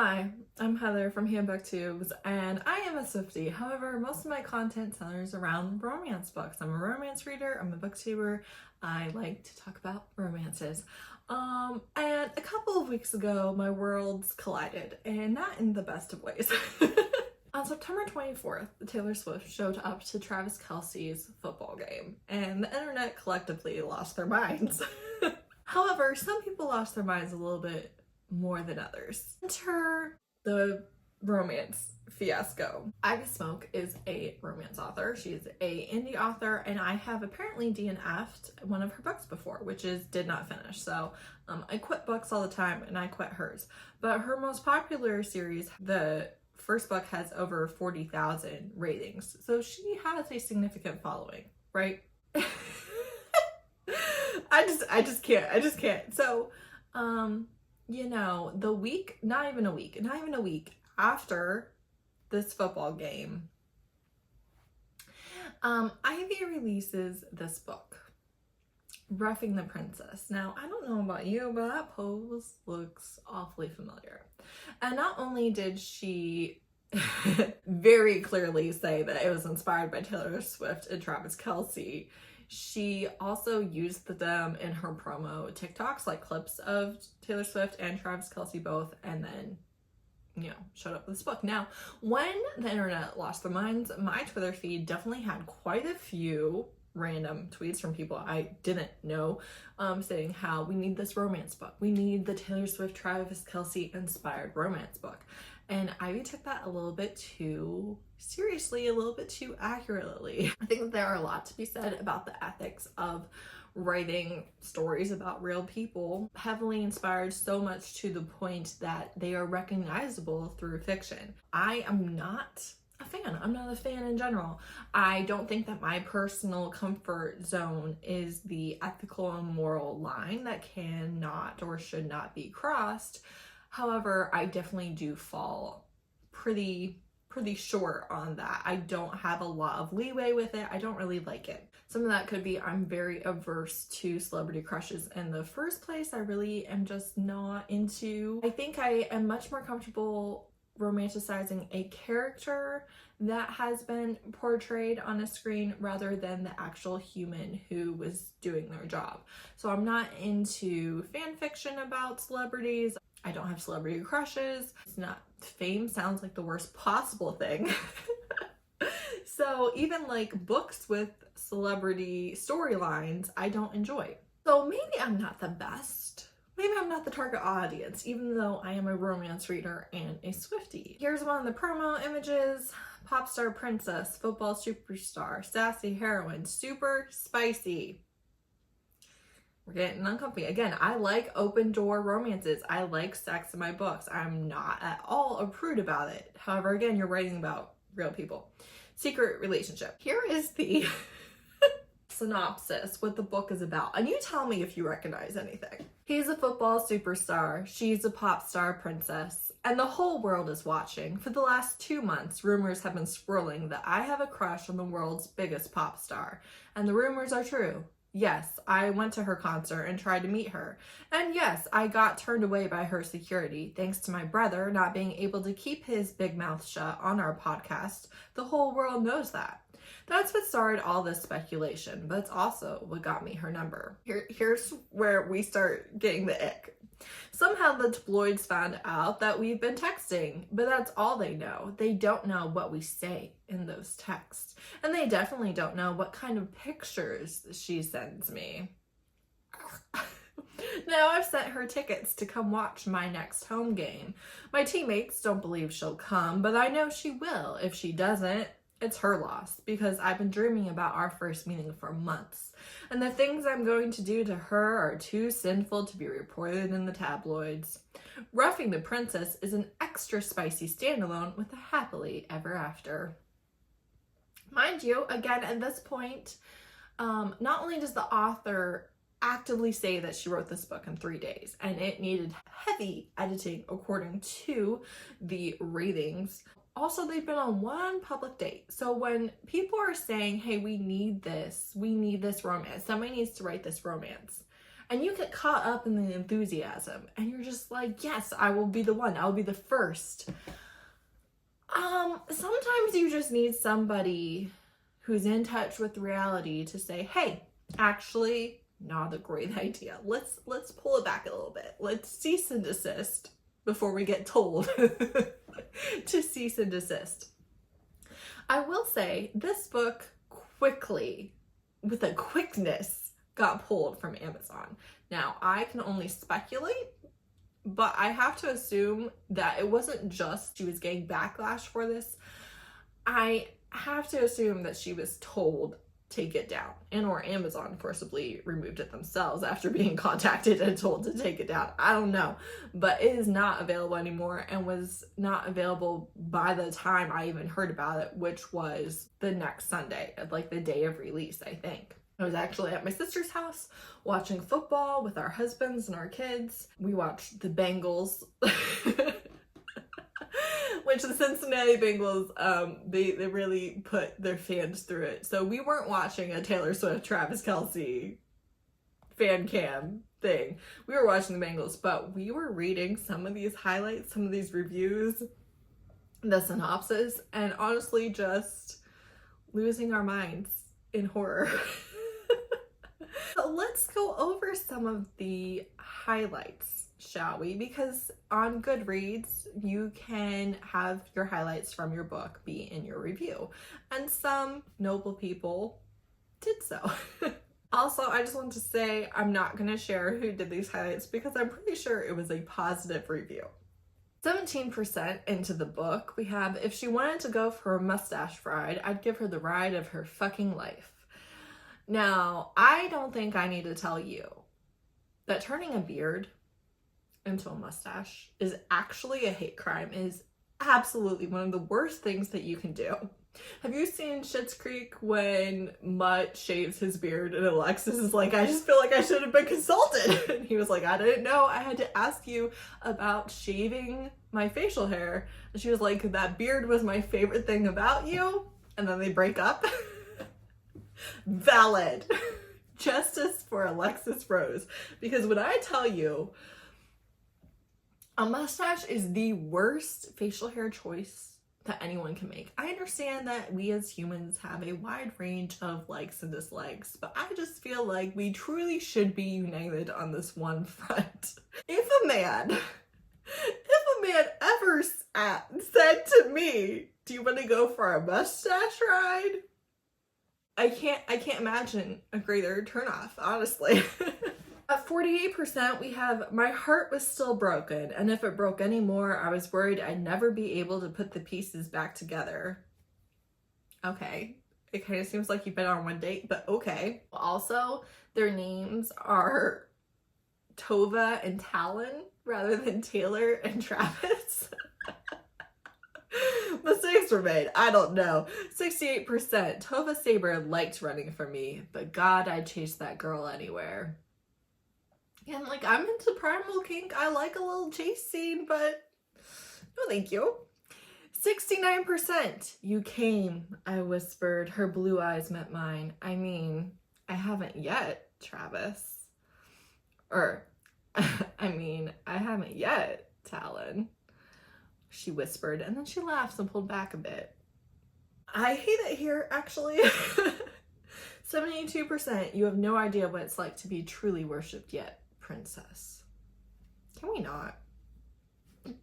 Hi, I'm Heather from booktubes, and I am a Swiftie. However, most of my content centers around romance books. I'm a romance reader, I'm a booktuber. I like to talk about romances. And a couple of weeks ago, my worlds collided, and not in the best of ways. On September 24th, Taylor Swift showed up to Travis Kelce's football game, and the internet collectively lost their minds. However, some people lost their minds a little bit more than others. Enter the romance fiasco. Ivy Smoak is a romance author. She's a indie author, and I have apparently DNF'd one of her books before, which is Did Not Finish. So I quit books all the time, and I quit hers. But her most popular series, the first book, has over 40,000 ratings. So she has a significant following, right? I just can't. So, you know, not even a week after this football game, Ivy releases this book, Roughing the Princess. Now, I don't know about you, but that pose looks awfully familiar. And not only did she very clearly say that it was inspired by Taylor Swift and Travis Kelce, she also used them in her promo TikToks, like clips of Taylor Swift and Travis Kelce both, and then, you know, showed up with this book. Now, when the internet lost their minds, my Twitter feed definitely had quite a few random tweets from people I didn't know, saying how we need this romance book. We need the Taylor Swift, Travis Kelce inspired romance book. And Ivy took that a little bit too seriously, a little bit too accurately. I think that there are a lot to be said about the ethics of writing stories about real people, heavily inspired so much to the point that they are recognizable through fiction. I am not a fan. I'm not a fan in general. I don't think that my personal comfort zone is the ethical and moral line that cannot or should not be crossed. However, I definitely do fall pretty short on that. I don't have a lot of leeway with it. I don't really like it. Some of that could be I'm very averse to celebrity crushes in the first place. I really am just not into. I think I am much more comfortable romanticizing a character that has been portrayed on a screen rather than the actual human who was doing their job. So I'm not into fan fiction about celebrities. I don't have celebrity crushes. It's not, fame sounds like the worst possible thing. So even like books with celebrity storylines, I don't enjoy. So maybe I'm not the best. Maybe I'm not the target audience, even though I am a romance reader and a Swiftie. Here's one of the promo images. Pop star princess, football superstar, sassy heroine, super spicy. We're getting uncomfy. Again, I like open door romances. I like sex in my books. I'm not at all a prude about it. However, again, you're writing about real people. Secret relationship. Here is the synopsis, what the book is about. And you tell me if you recognize anything. He's a football superstar. She's a pop star princess. And the whole world is watching. For the last 2 months, rumors have been swirling that I have a crush on the world's biggest pop star. And the rumors are true. Yes, I went to her concert and tried to meet her. And yes, I got turned away by her security, thanks to my brother not being able to keep his big mouth shut on our podcast. The whole world knows that. That's what started all this speculation, but it's also what got me her number. Here's where we start getting the ick. Somehow the tabloids found out that we've been texting, but that's all they know. They don't know what we say in those texts. And they definitely don't know what kind of pictures she sends me. Now I've sent her tickets to come watch my next home game. My teammates don't believe she'll come, but I know she will. If she doesn't, it's her loss, because I've been dreaming about our first meeting for months. And the things I'm going to do to her are too sinful to be reported in the tabloids. Roughing the Princess is an extra spicy standalone with a happily ever after. Mind you, again, at this point, not only does the author actively say that she wrote this book in 3 days, and it needed heavy editing according to the ratings. Also, they've been on one public date. So when people are saying, hey, we need this romance, somebody needs to write this romance, and you get caught up in the enthusiasm and you're just like, yes, I will be the one, I'll be the first. Sometimes you just need somebody who's in touch with reality to say, hey, actually, not a great idea. Let's pull it back a little bit. Let's cease and desist before we get told to cease and desist. I will say this book quickly, with a quickness, got pulled from Amazon. Now, I can only speculate, but I have to assume that it wasn't just she was getting backlash for this. I have to assume that she was told take it down, and or Amazon forcibly removed it themselves after being contacted and told to take it down. I don't know, but it is not available anymore and was not available by the time I even heard about it, which was the next Sunday, like the day of release, I think. I was actually at my sister's house watching football with our husbands and our kids. We watched the Bengals, which the Cincinnati Bengals, they really put their fans through it. So we weren't watching a Taylor Swift, Travis Kelce fan cam thing. We were watching the Bengals, but we were reading some of these highlights, some of these reviews, the synopsis, and honestly just losing our minds in horror. So let's go over some of the highlights, shall we? Because on Goodreads, you can have your highlights from your book be in your review. And some noble people did so. Also, I just want to say I'm not going to share who did these highlights because I'm pretty sure it was a positive review. 17% into the book, we have, if she wanted to go for a mustache ride, I'd give her the ride of her fucking life. Now, I don't think I need to tell you that turning a beard into a mustache is actually a hate crime. It is absolutely one of the worst things that you can do. Have you seen Schitt's Creek when Mutt shaves his beard and Alexis is like, I just feel like I should have been consulted. And he was like, I didn't know I had to ask you about shaving my facial hair. And she was like, that beard was my favorite thing about you. And then they break up. Valid. Justice for Alexis Rose. Because when I tell you, a mustache is the worst facial hair choice that anyone can make. I understand that we as humans have a wide range of likes and dislikes, but I just feel like we truly should be united on this one front. If a man ever said to me, do you want to go for a mustache ride? I can't imagine a greater turnoff, honestly. At 48%, we have, my heart was still broken, and if it broke any more, I was worried I'd never be able to put the pieces back together. Okay, it kind of seems like you've been on one date, but okay. Also, their names are Tova and Talon rather than Taylor and Travis. Mistakes were made. I don't know. 68%. Tova Saber liked running from me, but God, I'd chase that girl anywhere. And like, I'm into primal kink. I like a little chase scene, but no thank you. 69%. You came, I whispered. Her blue eyes met mine. I mean, I haven't yet, Travis. Or, I mean, I haven't yet, Talon. She whispered, and then she laughed and pulled back a bit. I hate it here, actually. 72%. You have no idea what it's like to be truly worshipped yet, princess. Can we not?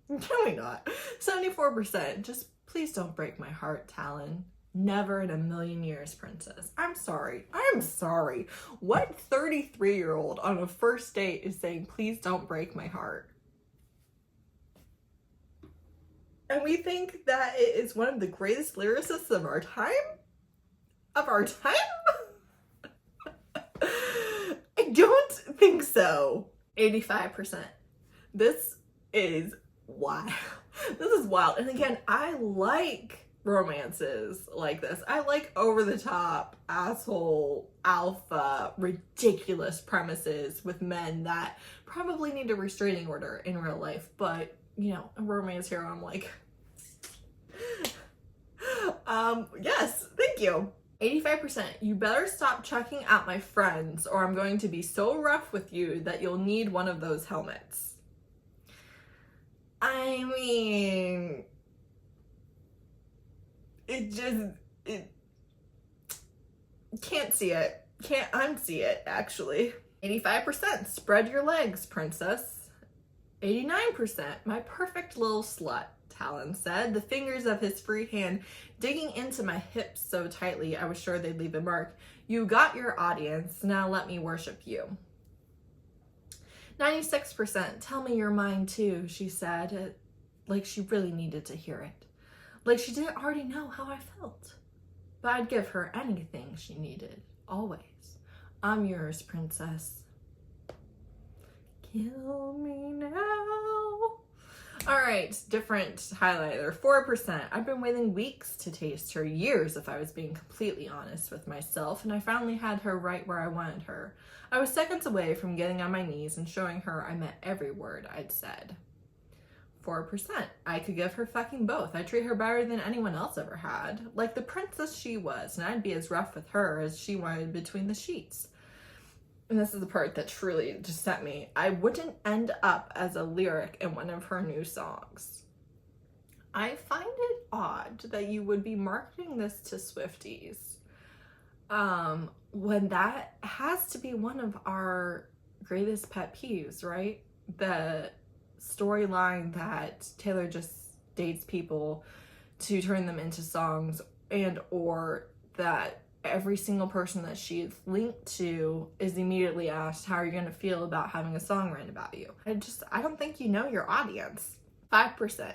Can we not? 74%. Just please don't break my heart, Talon. Never in a million years, princess. I'm sorry. I'm sorry. What 33-year-old on a first date is saying, please don't break my heart? And we think that it is one of the greatest lyricists of our time? Of our time? I don't think so. 85%. This is wild. This is wild. And again, I like romances like this. I like over-the-top, asshole, alpha, ridiculous premises with men that probably need a restraining order in real life, but you know, a romance hero, I'm like, yes, thank you. 85%, you better stop checking out my friends or I'm going to be so rough with you that you'll need one of those helmets. I mean, it can't see it. Can't unsee it, actually. 85%, spread your legs, princess. 89%, my perfect little slut, Talon said, the fingers of his free hand digging into my hips so tightly I was sure they'd leave a mark. You got your audience, now let me worship you. 96%, tell me you're mine too, she said, like she really needed to hear it. Like she didn't already know how I felt. But I'd give her anything she needed, always. I'm yours, princess. Kill me now. All right, different highlighter. 4%. I've been waiting weeks to taste her, years if I was being completely honest with myself, and I finally had her right where I wanted her. I was seconds away from getting on my knees and showing her I meant every word I'd said. 4%. I could give her fucking both. I'd treat her better than anyone else ever had. Like the princess she was, and I'd be as rough with her as she wanted between the sheets. And this is the part that truly just set me. I wouldn't end up as a lyric in one of her new songs. I find it odd that you would be marketing this to Swifties when that has to be one of our greatest pet peeves, right? The storyline that Taylor just dates people to turn them into songs, and or that every single person that she's linked to is immediately asked, how are you going to feel about having a song written about you? I don't think you know your audience. 5%.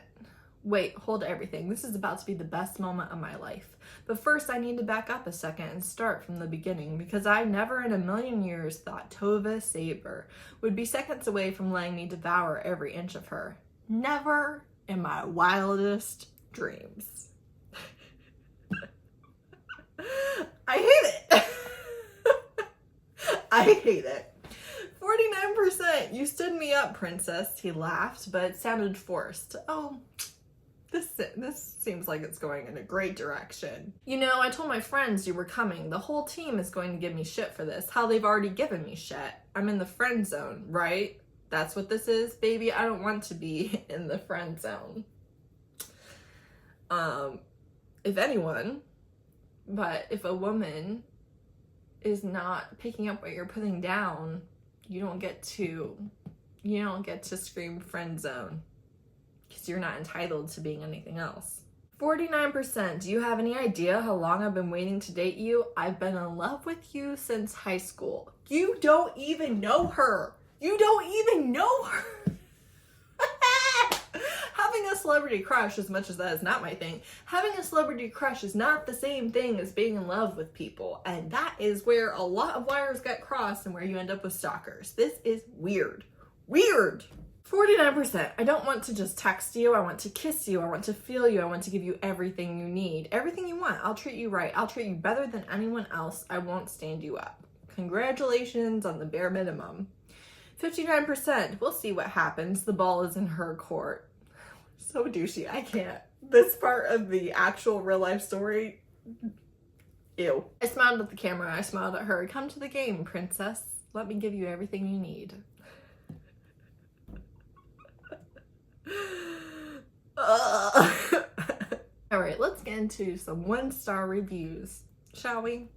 Wait, hold everything. This is about to be the best moment of my life. But first I need to back up a second and start from the beginning, because I never in a million years thought Tova Saber would be seconds away from letting me devour every inch of her. Never in my wildest dreams. I hate it. I hate it. 49%. You stood me up, princess. He laughed, but it sounded forced. Oh, this seems like it's going in a great direction. You know, I told my friends you were coming. The whole team is going to give me shit for this. How they've already given me shit. I'm in the friend zone, right? That's what this is, baby. I don't want to be in the friend zone. If anyone, but if a woman is not picking up what you're putting down, you don't get to scream friend zone, because you're not entitled to being anything else. 49%. Do you have any idea how long I've been waiting to date you? I've been in love with you since high school. You don't even know her. You don't even know her. Having a celebrity crush, as much as that is not my thing, having a celebrity crush is not the same thing as being in love with people. And that is where a lot of wires get crossed and where you end up with stalkers. This is weird. Weird. 49%. I don't want to just text you. I want to kiss you. I want to feel you. I want to give you everything you need. Everything you want. I'll treat you right. I'll treat you better than anyone else. I won't stand you up. Congratulations on the bare minimum. 59%. We'll see what happens. The ball is in her court. So douchey. I can't. This part of the actual real life story. Ew. I smiled at the camera. I smiled at her. Come to the game, princess. Let me give you everything you need. All right, let's get into some 1-star reviews, shall we?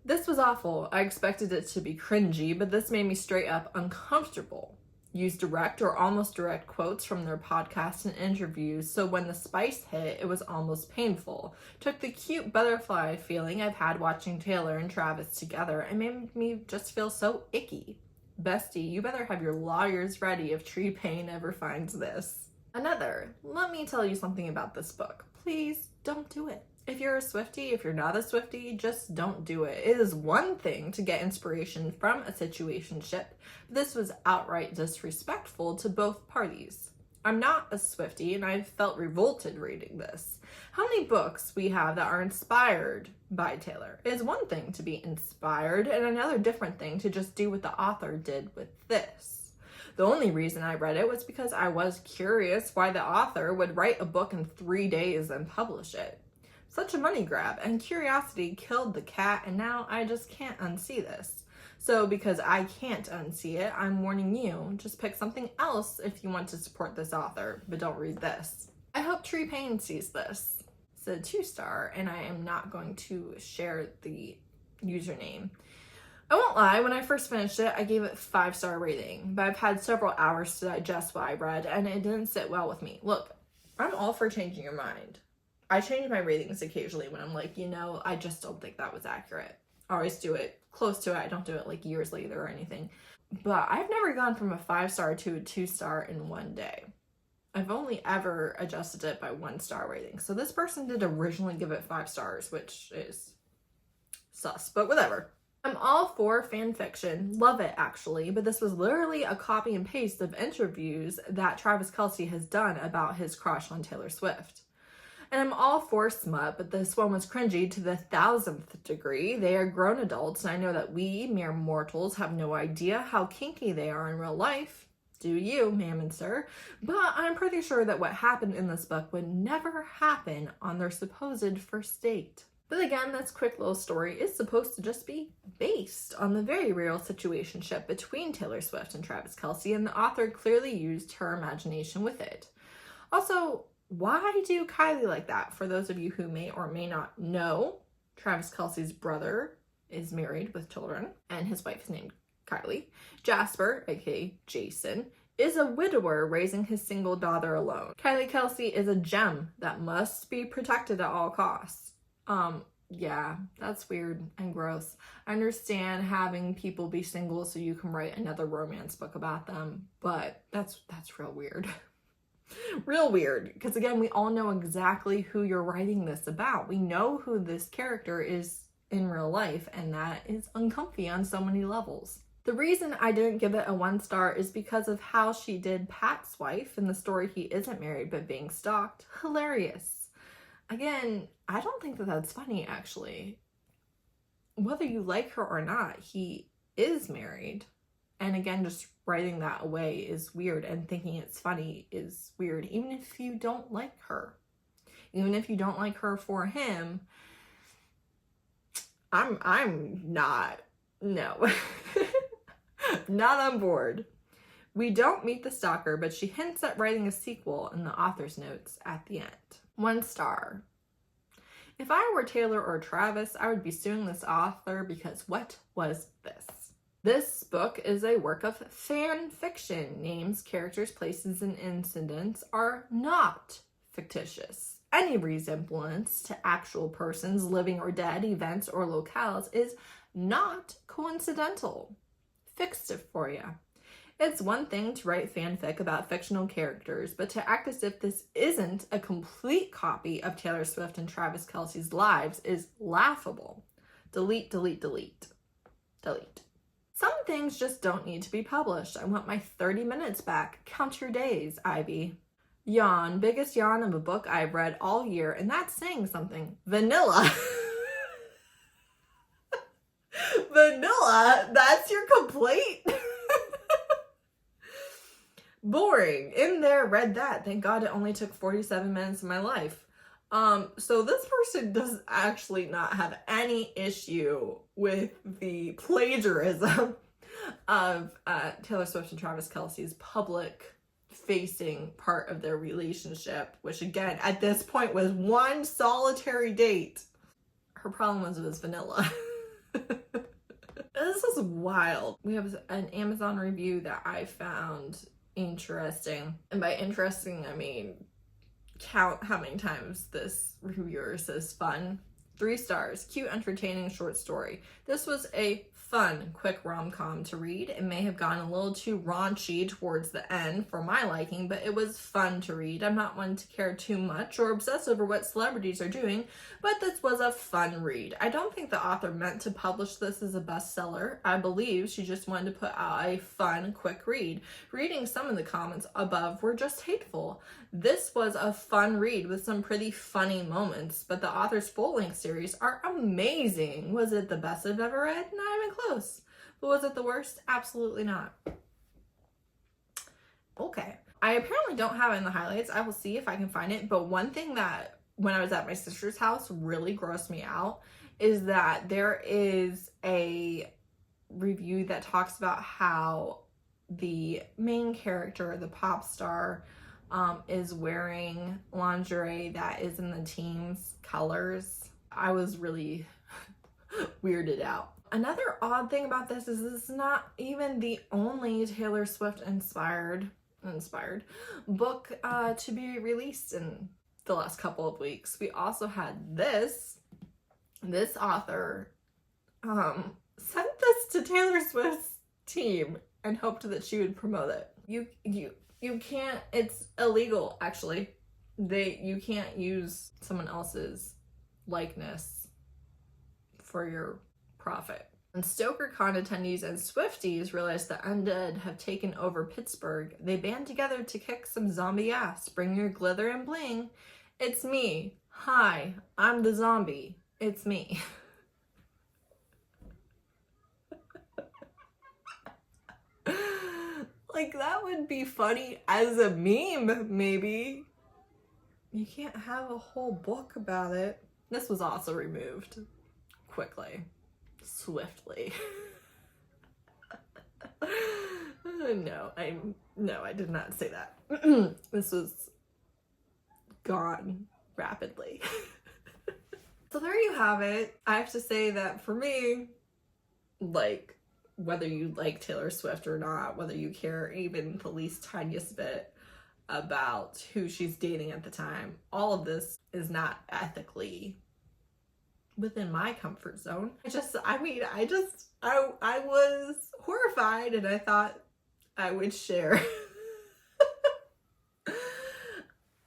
This was awful. I expected it to be cringy, but this made me straight up uncomfortable. Use direct or almost direct quotes from their podcasts and interviews, so when the spice hit, it was almost painful. Took the cute butterfly feeling I've had watching Taylor and Travis together and made me just feel so icky. Bestie, you better have your lawyers ready if Paine ever finds this. Another, let me tell you something about this book. Please don't do it. If you're a Swiftie, if you're not a Swiftie, just don't do it. It is one thing to get inspiration from a situationship. This was outright disrespectful to both parties. I'm not a Swiftie and I felt revolted reading this. How many books we have that are inspired by Taylor? It is one thing to be inspired and another different thing to just do what the author did with this. The only reason I read it was because I was curious why the author would write a book in 3 days and publish it. Such a money grab, and curiosity killed the cat, and now I just can't unsee this. So because I can't unsee it, I'm warning you, just pick something else if you want to support this author, but don't read this. I hope Paine sees this. It's a 2-star, and I am not going to share the username. I won't lie, when I first finished it, I gave it 5-star rating, but I've had several hours to digest what I read, and it didn't sit well with me. Look, I'm all for changing your mind. I change my ratings occasionally when I'm like, you know, I just don't think that was accurate. I always do it close to it. I don't do it like years later or anything. But I've never gone from a 5-star to a 2-star in one day. I've only ever adjusted it by 1-star rating. So this person did originally give it 5 stars, which is sus, but whatever. I'm all for fan fiction, love it actually, but this was literally a copy and paste of interviews that Travis Kelce has done about his crush on Taylor Swift. And I'm all for smut, but this one was cringy to the 1000th degree. They are grown adults, and I know that we, mere mortals, have no idea how kinky they are in real life. Do you, ma'am and sir? But I'm pretty sure that what happened in this book would never happen on their supposed first date. But again, this quick little story is supposed to just be based on the very real situationship between Taylor Swift and Travis Kelce, and the author clearly used her imagination with it. Also, why do Kylie like that? For those of you who may or may not know, Travis Kelce's brother is married with children, and his wife is named Kylie. Jasper, aka Jason, is a widower raising his single daughter alone. Kylie Kelce is a gem that must be protected at all costs. Yeah, that's weird and gross. I understand having people be single so you can write another romance book about them, but that's real weird. Real weird, because again, we all know exactly who you're writing this about. We know who this character is in real life, and that is uncomfy on so many levels. The reason I didn't give it a 1-star is because of how she did Pat's wife in the story He Isn't Married But Being Stalked. Hilarious. Again, I don't think that that's funny, actually. Whether you like her or not, he is married. And again, just writing that away is weird, and thinking it's funny is weird, even if you don't like her. Even if you don't like her for him, I'm not, no. Not on board. We don't meet the stalker, but she hints at writing a sequel in the author's notes at the end. 1 star. If I were Taylor or Travis, I would be suing this author because what was this? This book is a work of fan fiction. Names, characters, places, and incidents are not fictitious. Any resemblance to actual persons, living or dead, events, or locales is not coincidental. Fixed it for you. It's one thing to write fanfic about fictional characters, but to act as if this isn't a complete copy of Taylor Swift and Travis Kelce's lives is laughable. Delete, delete, delete. Delete. Some things just don't need to be published. I want my 30 minutes back. Count your days, Ivy. Yawn. Biggest yawn of a book I've read all year, and that's saying something. Vanilla. Vanilla? That's your complaint? Boring. In there, read that. Thank God it only took 47 minutes of my life. So this person does actually not have any issue with the plagiarism of Taylor Swift and Travis Kelce's public-facing part of their relationship, which again, at this point, was one solitary date. Her problem was it was vanilla. This is wild. We have an Amazon review that I found interesting. And by interesting, I mean count how many times this reviewer says fun. 3 stars. Cute, entertaining short story. This was a fun, quick rom-com to read. It may have gone a little too raunchy towards the end for my liking, but it was fun to read. I'm not one to care too much or obsess over what celebrities are doing, but this was a fun read. I don't think the author meant to publish this as a bestseller. I believe she just wanted to put out a fun, quick read. Reading some of the comments above were just hateful. This was a fun read with some pretty funny moments, but the author's full-length series are amazing. Was it the best I've ever read? Not even close. But was it the worst? Absolutely not. Okay. I apparently don't have it in the highlights. I will see if I can find it. But one thing that when I was at my sister's house really grossed me out is that there is a review that talks about how the main character, the pop star, is wearing lingerie that is in the team's colors. I was really weirded out. Another odd thing about this is this is not even the only Taylor Swift inspired book to be released in the last couple of weeks. We also had this author sent this to Taylor Swift's team and hoped that she would promote it. You can't, it's illegal actually. You can't use someone else's likeness for your profit. When StokerCon attendees and Swifties realize the undead have taken over Pittsburgh, they band together to kick some zombie ass. Bring your glitter and bling. It's me. Hi, I'm the zombie. It's me. Like, that would be funny as a meme, maybe. You can't have a whole book about it. This was also removed quickly, swiftly. No, I did not say that. This was gone rapidly. So there you have it. I have to say that for me, like, whether you like Taylor Swift or not, whether you care even the least tiniest bit about who she's dating at the time, all of this is not ethically within my comfort zone. I was horrified and I thought I would share.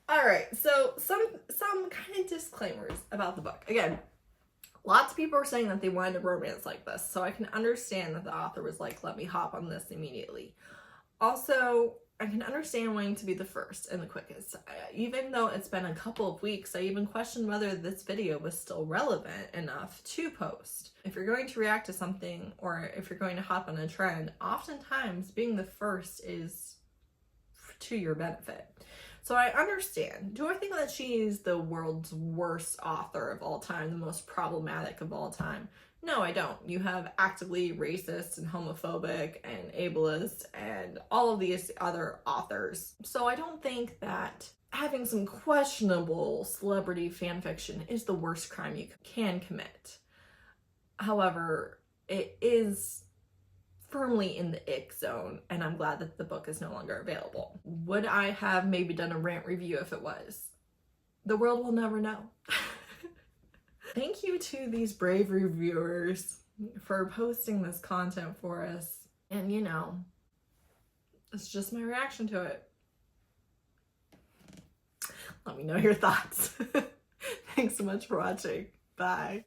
All right, so some kind of disclaimers about the book. Again, lots of people are saying that they wanted a romance like this, so I can understand that the author was like, let me hop on this immediately. Also, I can understand wanting to be the first and the quickest. Even though it's been a couple of weeks, I even questioned whether this video was still relevant enough to post. If you're going to react to something, or if you're going to hop on a trend, oftentimes being the first is to your benefit. So I understand. Do I think that she's the world's worst author of all time, the most problematic of all time? No, I don't. You have actively racist and homophobic and ableist and all of these other authors. So I don't think that having some questionable celebrity fan fiction is the worst crime you can commit. However, it is firmly in the ick zone, and I'm glad that the book is no longer available. Would I have maybe done a rant review if it was? The world will never know. Thank you to these brave reviewers for posting this content for us. And you know, it's just my reaction to it. Let me know your thoughts. Thanks so much for watching. Bye.